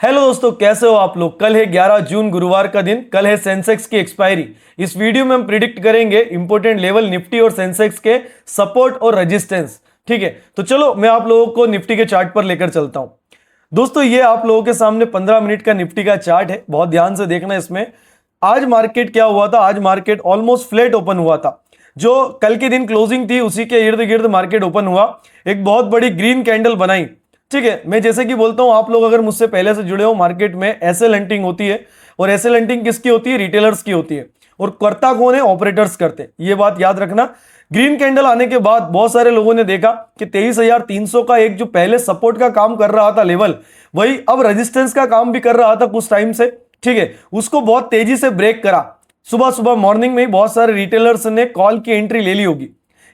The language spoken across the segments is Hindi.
हेलो दोस्तों, कैसे हो आप लोग। कल है 11 जून गुरुवार का दिन। कल है सेंसेक्स की एक्सपायरी। इस वीडियो में हम प्रिडिक्ट करेंगे इंपॉर्टेंट लेवल निफ्टी और सेंसेक्स के सपोर्ट और रेजिस्टेंस। ठीक है, तो चलो मैं आप लोगों को निफ्टी के चार्ट पर लेकर चलता हूं। दोस्तों, ये आप लोगों के सामने 15 मिनट का निफ्टी का चार्ट है। बहुत ध्यान से देखना इसमें। आज मार्केट क्या हुआ था, आज मार्केट ऑलमोस्ट फ्लैट ओपन हुआ था। जो कल के दिन क्लोजिंग थी उसी के इर्द गिर्द मार्केट ओपन हुआ। एक बहुत बड़ी ग्रीन कैंडल बनाई। ठीक है, मैं जैसे कि बोलता हूं, आप लोग अगर मुझसे पहले से जुड़े हो, मार्केट में एसएल हंटिंग होती है। और एसएल हंटिंग किसकी होती है? रिटेलर्स की होती है। और करता कौन है? ऑपरेटर्स करते हैं। ये बात याद रखना। ग्रीन कैंडल आने के बाद बहुत सारे लोगों ने देखा कि 23,300 का एक जो पहले सपोर्ट का काम कर रहा था लेवल, वही अब रेजिस्टेंस का काम भी कर रहा था कुछ टाइम से। ठीक है, उसको बहुत तेजी से ब्रेक करा। सुबह सुबह मॉर्निंग में ही बहुत सारे रिटेलर्स ने कॉल की एंट्री ले ली होगी,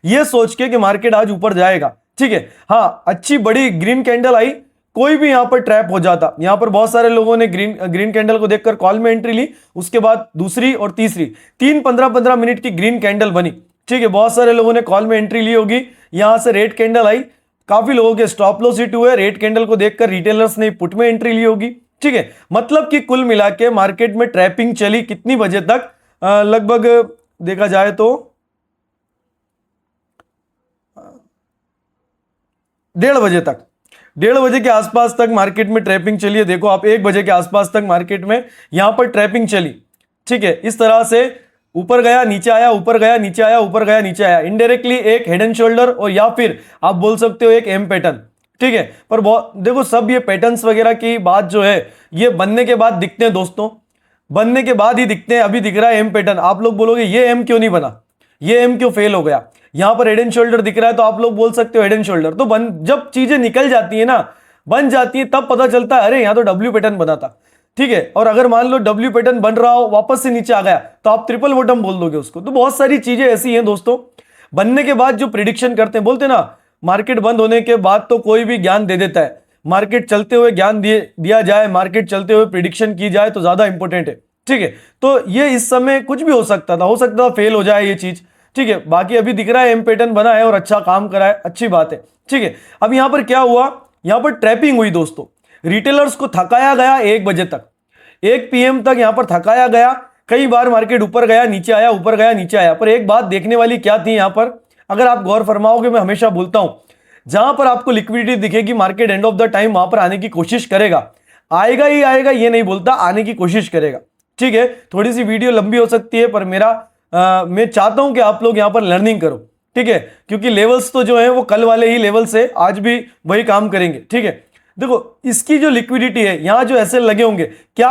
ये सोच के कि मार्केट आज ऊपर जाएगा। ठीक है, हाँ, अच्छी बड़ी ग्रीन कैंडल आई। कोई भी यहां पर ट्रैप हो जाता। यहां पर बहुत सारे लोगों ने ग्रीन कैंडल को देखकर कॉल में एंट्री ली। उसके बाद दूसरी और तीसरी, तीन 15-15 मिनट की ग्रीन कैंडल बनी। ठीक है, बहुत सारे लोगों ने कॉल में एंट्री ली होगी। यहां से रेड कैंडल आई, काफी लोगों के स्टॉप लॉस हिट हुए। रेड कैंडल को देखकर रिटेलर्स ने पुट में एंट्री ली होगी। ठीक है, मतलब कि कुल मिला के मार्केट में ट्रैपिंग चली कितनी बजे तक? लगभग देखा जाए तो 1:30 बजे तक। 1:30 बजे के आसपास तक मार्केट में ट्रैपिंग चली है। देखो आप, 1 बजे के आसपास तक मार्केट में यहां पर ट्रैपिंग चली। ठीक है, इस तरह से ऊपर गया नीचे आया, ऊपर गया नीचे आया, ऊपर गया नीचे आया। इनडायरेक्टली एक हेड एंड शोल्डर, और या फिर आप बोल सकते हो एक एम पैटर्न। ठीक है, पर बहुत देखो, सब ये पैटर्न्स वगैरह की बात जो है, ये बनने के बाद दिखते हैं दोस्तों। बनने के बाद ही दिखते हैं। अभी दिख रहा है एम पैटर्न। आप लोग बोलोगे ये एम क्यों नहीं बना, ये एम क्यों फेल हो गया? यहां पर हेड एंड शोल्डर दिख रहा है, तो आप लोग बोल सकते हो हेड एंड शोल्डर। तो जब चीजें निकल जाती है ना, बन जाती है, तब पता चलता है अरे यहां तो डब्ल्यू पैटर्न बना था। ठीक है, और अगर मान लो डब्ल्यू पैटर्न बन रहा हो, वापस से नीचे आ गया, तो आप ट्रिपल बॉटम बोल दोगे उसको। तो बहुत सारी चीजें ऐसी हैं दोस्तों। बनने के बाद जो प्रिडिक्शन करते हैं, बोलते हैं ना, मार्केट बंद होने के बाद तो कोई भी ज्ञान दे देता है। मार्केट चलते हुए ज्ञान दिया जाए, मार्केट चलते हुए प्रिडिक्शन की जाए तो ज्यादा इंपॉर्टेंट है। ठीक है, तो ये इस समय कुछ भी हो सकता था फेल हो जाए ये चीज। ठीक है, बाकी अभी दिख रहा है एम पैटर्न बना है और अच्छा काम करा है, अच्छी बात है। ठीक है, अब यहां पर क्या हुआ? यहां पर ट्रैपिंग हुई दोस्तों। रिटेलर्स को थकाया गया 1 बजे तक, 1 PM तक यहां पर थकाया गया। कई बार मार्केट ऊपर गया नीचे आया, ऊपर गया नीचे आया। पर एक बात देखने वाली क्या थी यहां पर, अगर आप गौर फरमाओगे, मैं हमेशा बोलता हूं, जहां पर आपको लिक्विडिटी दिखेगी, market end of the time वहां पर आने की कोशिश करेगा। आएगा ही आएगा ये नहीं बोलता, आने की कोशिश करेगा। ठीक है, थोड़ी सी वीडियो लंबी हो सकती है, पर मैं चाहता हूं कि आप लोग यहां पर लर्निंग करो। ठीक है, क्योंकि लेवल्स तो जो है वो कल वाले ही लेवल से आज भी वही काम करेंगे। ठीक है, देखो इसकी जो लिक्विडिटी है, यहां जो एसएल लगे होंगे, क्या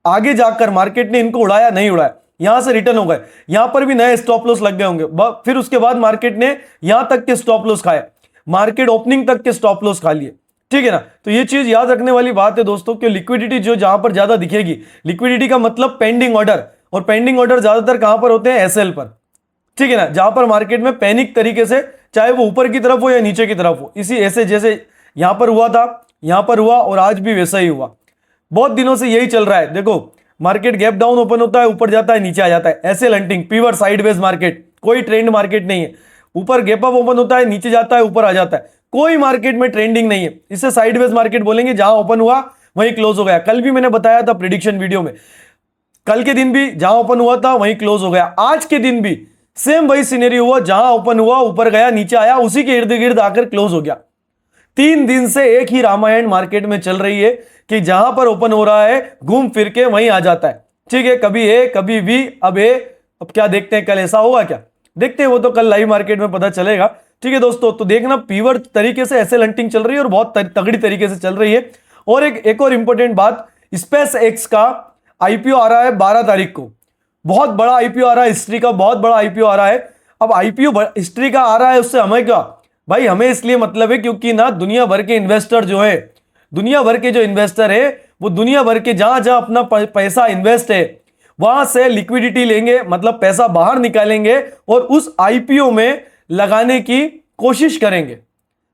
आगे जाकर मार्केट ने इनको उड़ाया? नहीं उड़ाया। यहां से रिटर्न हो गए, यहां पर भी नए स्टॉप लॉस लग गए होंगे। फिर उसके बाद मार्केट ने यहां तक के स्टॉप लॉस खाए, मार्केट ओपनिंग तक के स्टॉप लॉस खा लिए। ठीक है ना, तो ये चीज याद रखने वाली बात है दोस्तों कि लिक्विडिटी जो जहां पर ज्यादा दिखेगी, लिक्विडिटी का मतलब पेंडिंग ऑर्डर, और पेंडिंग ऑर्डर ज्यादातर कहां पर होते हैं? एसएल पर। ठीक है ना, जहां पर मार्केट में पैनिक तरीके से, चाहे वो ऊपर की तरफ हो या नीचे की तरफ हो, इसी ऐसे जैसे यहां पर हुआ था, यहां पर हुआ, और आज भी वैसा ही हुआ। बहुत दिनों से यही चल रहा है। देखो, मार्केट गैप डाउन ओपन होता है, ऊपर जाता है, नीचे आ जाता है। एसएल हंटिंग, पीवर साइडवेज मार्केट, कोई ट्रेंड मार्केट नहीं है। ऊपर गैप अप ओपन होता है, नीचे जाता है, ऊपर आ जाता है। कोई मार्केट में ट्रेंडिंग नहीं है। इसे साइडवेज मार्केट बोलेंगे। जहां ओपन हुआ वहीं क्लोज हो गया। कल भी मैंने बताया था प्रिडिक्शन वीडियो में, कल के दिन भी जहां ओपन हुआ था वहीं क्लोज हो गया। आज के दिन भी सेम वही सिनेरियो हुआ, जहां ओपन हुआ ऊपर गया नीचे आया, उसी के इर्द गिर्द आकर क्लोज हो गया। 3 दिन से एक ही रामायण मार्केट में चल रही है कि जहां पर ओपन हो रहा है घूम फिर के वहीं आ जाता है। ठीक है, कभी ए कभी बी, अब क्या देखते हैं, कल ऐसा होगा क्या? देखते हैं, वो तो कल लाइव मार्केट में पता चलेगा। ठीक है दोस्तों, तो देखना पीवर तरीके से एसएल हंटिंग चल रही है और बहुत तगड़ी तरीके से चल रही है। और एक और इंपॉर्टेंट बात, स्पेस एक्स का आईपीओ आ रहा है 12 तारीख को। बहुत बड़ा आईपीओ आ रहा है, हिस्ट्री का बहुत बड़ा आईपीओ आ रहा है। अब आईपीओ हिस्ट्री का आ रहा है, उससे हमें क्या भाई? हमें इसलिए मतलब है क्योंकि ना दुनिया भर के इन्वेस्टर जो है, दुनिया भर के जो इन्वेस्टर है, वो दुनिया भर के जहां जहां अपना पैसा इन्वेस्ट है, वहां से लिक्विडिटी लेंगे, मतलब पैसा बाहर निकालेंगे और उस आईपीओ में लगाने की कोशिश करेंगे।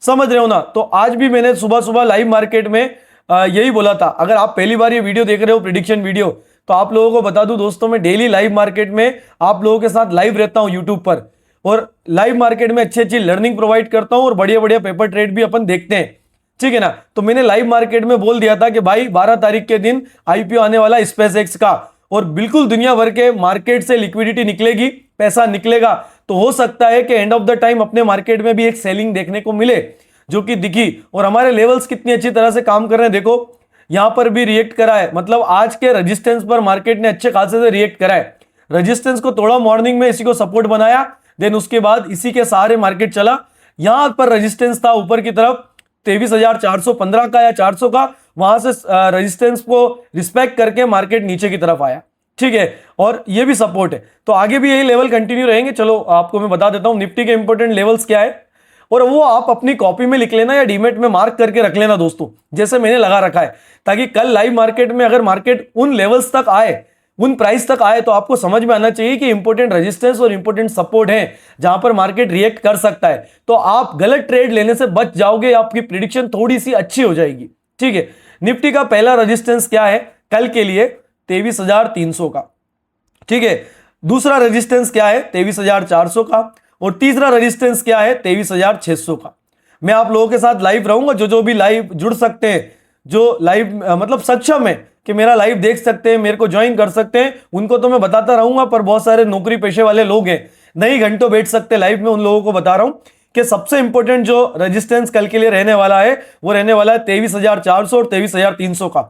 समझ रहे हो ना? तो आज भी मैंने सुबह सुबह लाइव मार्केट में यही बोला था। अगर आप पहली बार ये वीडियो देख रहे हो, प्रिडिक्शन वीडियो, तो आप लोगों को बता दूं दोस्तों, मैं डेली लाइव मार्केट में आप लोगों के साथ लाइव रहता हूं यूट्यूब पर, और लाइव मार्केट में अच्छी अच्छी लर्निंग प्रोवाइड करता हूं और बढ़िया बढ़िया पेपर ट्रेड भी अपन देखते हैं। ठीक है ना। तो मैंने लाइव मार्केट में बोल दिया था कि भाई 12 तारीख के दिन आईपीओ आने वाला स्पेस एक्स का, और बिल्कुल दुनिया भर के मार्केट से लिक्विडिटी निकलेगी, पैसा निकलेगा, तो हो सकता है कि एंड ऑफ द टाइम अपने मार्केट में भी एक सेलिंग देखने को मिले, जो कि दिखी। और हमारे लेवल्स कितनी अच्छी तरह से काम कर रहे हैं, देखो यहां पर भी रिएक्ट करा है, मतलब आज के रेजिस्टेंस पर मार्केट ने अच्छे खासे से रिएक्ट करा है। रेजिस्टेंस को तोड़ा मॉर्निंग में, इसी को सपोर्ट बनाया, देन उसके बाद इसी के सहारे मार्केट चला। यहां पर रेजिस्टेंस था ऊपर की तरफ 23,415 का या 400 का, वहां से रेजिस्टेंस को रिस्पेक्ट करके मार्केट नीचे की तरफ आया, ठीक है, और ये भी सपोर्ट है, तो आगे भी यही लेवल कंटिन्यू रहेंगे। चलो आपको मैं बता देता हूं निफ्टी के इंपॉर्टेंट लेवल्स क्या है, और वो आप अपनी कॉपी में लिख लेना या डीमेट में मार्क करके रख लेना दोस्तों, जैसे मैंने लगा रखा है, ताकि कल लाइव मार्केट में अगर मार्केट उन लेवल्स तक आए, उन प्राइस तक आए, तो आपको समझ में आना चाहिए कि इंपॉर्टेंट रेजिस्टेंस और इंपॉर्टेंट सपोर्ट है जहां पर मार्केट रिएक्ट कर सकता है, तो आप गलत ट्रेड लेने से बच जाओगे, आपकी प्रिडिक्शन थोड़ी सी अच्छी हो जाएगी, ठीक है। निफ्टी का पहला रेजिस्टेंस क्या है कल के लिए, 23,300 का, ठीक है। दूसरा रेजिस्टेंस क्या है, 23,400 का, और तीसरा रेजिस्टेंस क्या है, 23,600 का। मैं आप लोगों के साथ लाइव रहूंगा, जो भी लाइव जुड़ सकते हैं, जो लाइव मतलब सक्षम है कि मेरा लाइव देख सकते हैं, मेरे को ज्वाइन कर सकते हैं, उनको तो मैं बताता रहूंगा, पर बहुत सारे नौकरी पेशे वाले लोग हैं, नहीं घंटों बैठ सकते लाइव में, उन लोगों को बता रहा हूं कि सबसे इंपॉर्टेंट जो रेजिस्टेंस कल के लिए रहने वाला है, वो रहने वाला है 23,400 और 23,300 का।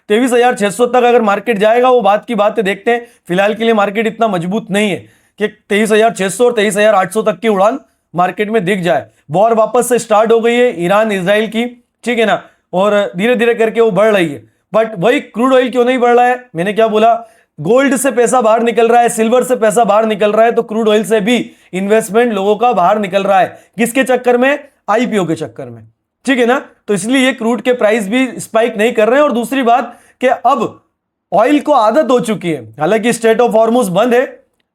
23,600 तक अगर मार्केट जाएगा वो बात की बात है, देखते हैं। फिलहाल के लिए मार्केट इतना मजबूत नहीं है कि 23,600 और 23,800 तक की उड़ान मार्केट में दिख जाए। वॉर वापस से स्टार्ट हो गई है ईरान इजराइल की, ठीक है ना, और धीरे धीरे करके वो बढ़ रही है, बट वही क्रूड ऑयल क्यों नहीं बढ़ रहा है, मैंने क्या बोला, गोल्ड से पैसा बाहर निकल रहा है, सिल्वर से पैसा बाहर निकल रहा है, तो क्रूड ऑयल से भी इन्वेस्टमेंट लोगों का बाहर निकल रहा है, किसके चक्कर में, आईपीओ के चक्कर में, ठीक है ना। तो इसलिए ये क्रूड के प्राइस भी स्पाइक नहीं कर रहे हैं। और दूसरी बात कि अब ऑयल को आदत हो चुकी है, हालांकि स्ट्रेट ऑफ हॉर्मुज बंद है,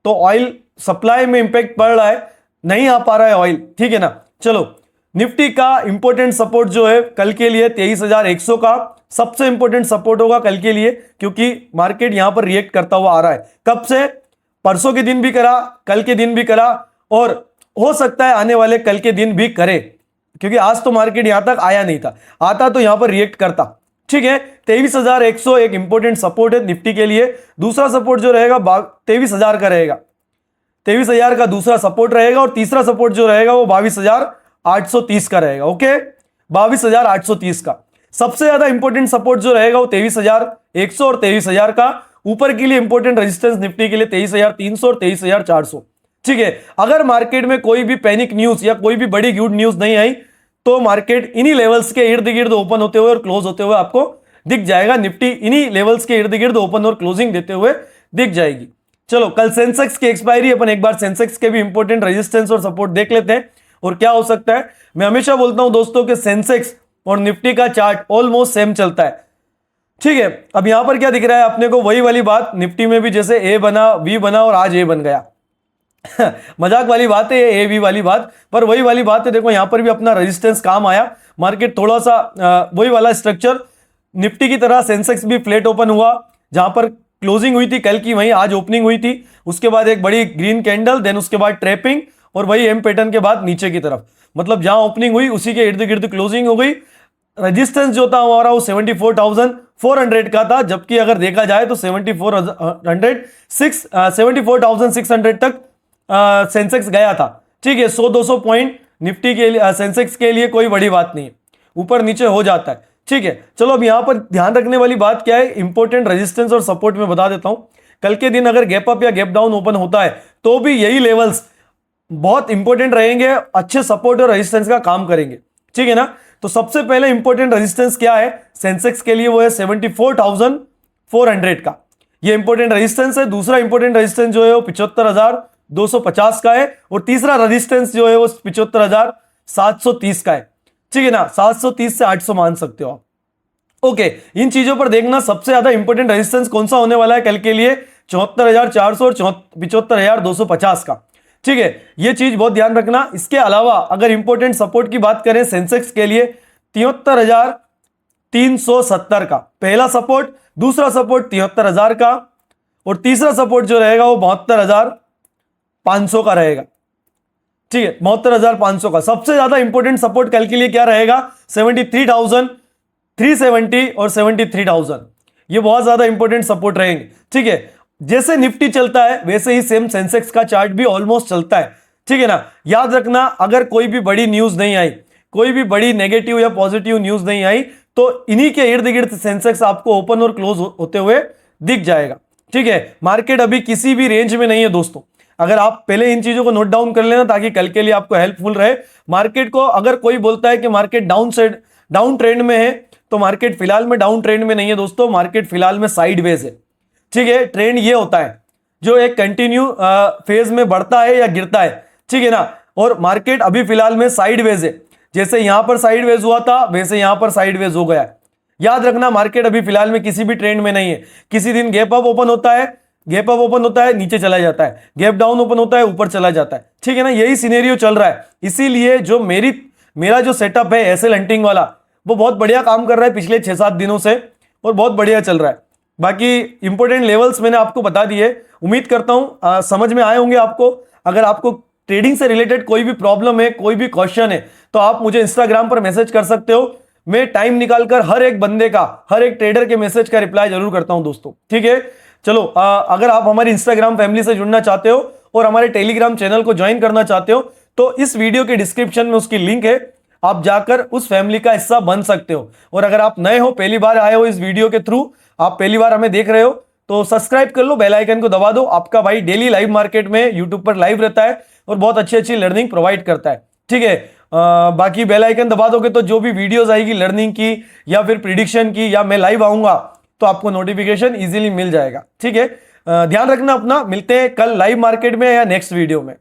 तो ऑयल सप्लाई में इंपैक्ट पड़ रहा है, नहीं आ पा रहा है ऑयल, ठीक है ना। चलो निफ्टी का इंपॉर्टेंट सपोर्ट जो है कल के लिए 23,100 का सबसे इंपॉर्टेंट सपोर्ट होगा कल के लिए, क्योंकि मार्केट यहां पर रिएक्ट करता हुआ आ रहा है, कब से, परसों के दिन भी करा, कल के दिन भी करा, और हो सकता है आने वाले कल के दिन भी करे, क्योंकि आज तो मार्केट यहां तक आया नहीं था, आता तो यहां पर रिएक्ट करता, ठीक है। 23,100 एक इंपॉर्टेंट सपोर्ट है निफ्टी के लिए। दूसरा सपोर्ट जो रहेगा 23,000 का रहेगा, 23,000 का दूसरा सपोर्ट रहेगा, और तीसरा सपोर्ट जो रहेगा वो 22,830 का रहेगा, ओके, 22,830 का। सबसे ज्यादा इंपॉर्टेंट सपोर्ट जो रहेगा वो 23,100 और 23,000 का। ऊपर के लिए इंपॉर्टेंट रेजिस्टेंस निफ्टी के लिए 23,300 और 23,400, ठीक है। अगर मार्केट में कोई भी पैनिक न्यूज या कोई भी बड़ी गुड न्यूज नहीं आई, तो मार्केट इन्हीं लेवल्स के इर्द गिर्द ओपन होते हुए और क्लोज होते हुए आपको दिख जाएगा, निफ्टी इन्हीं लेवल्स के इर्द गिर्द ओपन और क्लोजिंग देते हुए दिख जाएगी। चलो कल सेंसेक्स की एक्सपायरी, अपन एक बार सेंसेक्स के भी इंपॉर्टेंट रेजिस्टेंस और सपोर्ट देख लेते हैं, और क्या हो सकता है। मैं हमेशा बोलता हूं दोस्तों कि सेंसेक्स और निफ्टी का चार्ट ऑलमोस्ट सेम चलता है, ठीक है। अब यहां पर क्या दिख रहा है अपने को, वही वाली बात, निफ्टी में भी जैसे ए बना, वी बना, और आज ए बन गया मजाक वाली बात है ये ए वी वाली बात, पर वही वाली बात है। देखो यहां पर भी अपना रेजिस्टेंस काम आया, मार्केट थोड़ा सा वही वाला स्ट्रक्चर, निफ्टी की तरह सेंसेक्स भी फ्लैट ओपन हुआ, जहां पर क्लोजिंग हुई थी कल की, वहीं आज ओपनिंग हुई थी, उसके बाद एक बड़ी ग्रीन कैंडल, देन उसके बाद ट्रैपिंग, और वही एम पैटर्न के बाद नीचे की तरफ, मतलब जहां ओपनिंग हुई उसी के इर्द गिर्द क्लोजिंग हो गई। रेजिस्टेंस जो था हमारा वो 74,400 का था, जबकि अगर देखा जाए तो 74,600 तक सेंसेक्स गया था, ठीक है। 100-200 पॉइंट निफ्टी के लिए, सेंसेक्स के लिए कोई बड़ी बात नहीं है, ऊपर नीचे हो जाता है, ठीक है। चलो अब यहां पर ध्यान रखने वाली बात क्या है, इंपॉर्टेंट रेजिस्टेंस और सपोर्ट में बता देता हूं। कल के दिन अगर गैप अप या गैप डाउन ओपन होता है, तो भी यही लेवल्स बहुत इंपॉर्टेंट रहेंगे, अच्छे सपोर्ट और रेजिस्टेंस का काम करेंगे, ठीक है ना। तो सबसे पहले इंपॉर्टेंट रेजिस्टेंस क्या है सेंसेक्स के लिए, वो है 74,400 का, ये इंपॉर्टेंट रेजिस्टेंस है। दूसरा इंपॉर्टेंट रेजिस्टेंस जो है वो 75,250 का है, और तीसरा रेजिस्टेंस जो है वो 75,730 का है, ठीक है ना। 730 से 800 मान सकते हो आप, ओके। इन चीजों पर देखना सबसे ज्यादा इंपॉर्टेंट रेजिस्टेंस कौन सा होने वाला है कल के लिए, 74,400 और 75,250 का, ठीक है। ये चीज बहुत ध्यान रखना। इसके अलावा अगर इंपॉर्टेंट सपोर्ट की बात करें सेंसेक्स के लिए, 73,370 का पहला सपोर्ट, दूसरा सपोर्ट 73,000 का, और तीसरा सपोर्ट जो रहेगा वो 72,500 का रहेगा, ठीक है, 72,500 का सबसे ज्यादा इंपॉर्टेंट सपोर्ट कल के लिए क्या रहेगा, 73,370 और 73,000, ये बहुत ज्यादा इंपॉर्टेंट सपोर्ट रहेंगे। ठीक है, जैसे निफ्टी चलता है वैसे ही सेम सेंसेक्स का चार्ट भी ऑलमोस्ट चलता है। ठीक है ना, याद रखना अगर कोई भी बड़ी न्यूज नहीं आई, कोई भी बड़ी नेगेटिव या पॉजिटिव न्यूज नहीं आई, तो इन्हीं के इर्द गिर्द सेंसेक्स आपको ओपन और क्लोज होते हुए दिख जाएगा। ठीक है, मार्केट अभी किसी भी रेंज में नहीं है दोस्तों, अगर आप पहले इन चीजों को नोट डाउन कर लेना ताकि कल के लिए आपको हेल्पफुल रहे। मार्केट को अगर कोई बोलता है कि मार्केट डाउन ट्रेंड में है, तो मार्केट फिलहाल में डाउन ट्रेंड में नहीं है दोस्तों, मार्केट फिलहाल में साइडवेज है। ठीक है, ट्रेंड ये होता है जो एक कंटिन्यू फेज में बढ़ता है या गिरता है। ठीक है ना, और मार्केट अभी फिलहाल में साइडवेज है, जैसे यहां पर साइडवेज हुआ था वैसे यहां पर साइडवेज हो गया है। याद रखना मार्केट अभी फिलहाल में किसी भी ट्रेंड में नहीं है, किसी दिन गैप अप ओपन होता है, गैप अप ओपन होता है नीचे चला जाता है, गैप डाउन ओपन होता है ऊपर चला जाता है। ठीक है ना, यही सिनेरियो चल रहा है। इसीलिए जो मेरा जो सेटअप है एसएल हंटिंग वाला, वो बहुत बढ़िया काम कर रहा है पिछले 6-7 दिनों से और बहुत बढ़िया चल रहा है। बाकी इंपॉर्टेंट लेवल्स मैंने आपको बता दिए, उम्मीद करता हूं समझ में आए होंगे आपको। अगर आपको ट्रेडिंग से रिलेटेड कोई भी प्रॉब्लम है, कोई भी क्वेश्चन है, तो आप मुझे इंस्टाग्राम पर मैसेज कर सकते हो। मैं टाइम निकालकर हर एक बंदे का, हर एक ट्रेडर के मैसेज का रिप्लाई जरूर करता हूं दोस्तों। ठीक है, चलो अगर आप हमारी इंस्टाग्राम फैमिली से जुड़ना चाहते हो और हमारे टेलीग्राम चैनल को ज्वाइन करना चाहते हो, तो इस वीडियो के डिस्क्रिप्शन में उसकी लिंक है, आप जाकर उस फैमिली का हिस्सा बन सकते हो। और अगर आप नए हो, पहली बार आए हो इस वीडियो के थ्रू, आप पहली बार हमें देख रहे हो, तो सब्सक्राइब कर लो, बेल आइकन को दबा दो। आपका भाई डेली लाइव मार्केट में यूट्यूब पर लाइव रहता है और बहुत अच्छी अच्छी लर्निंग प्रोवाइड करता है। ठीक है, बाकी बेल आइकन दबा दोगे तो जो भी वीडियोस आएगी लर्निंग की या फिर प्रिडिक्शन की या मैं लाइव आऊंगा, तो आपको नोटिफिकेशन इजीली मिल जाएगा। ठीक है, ध्यान रखना अपना, मिलते हैं कल लाइव मार्केट में या नेक्स्ट वीडियो में।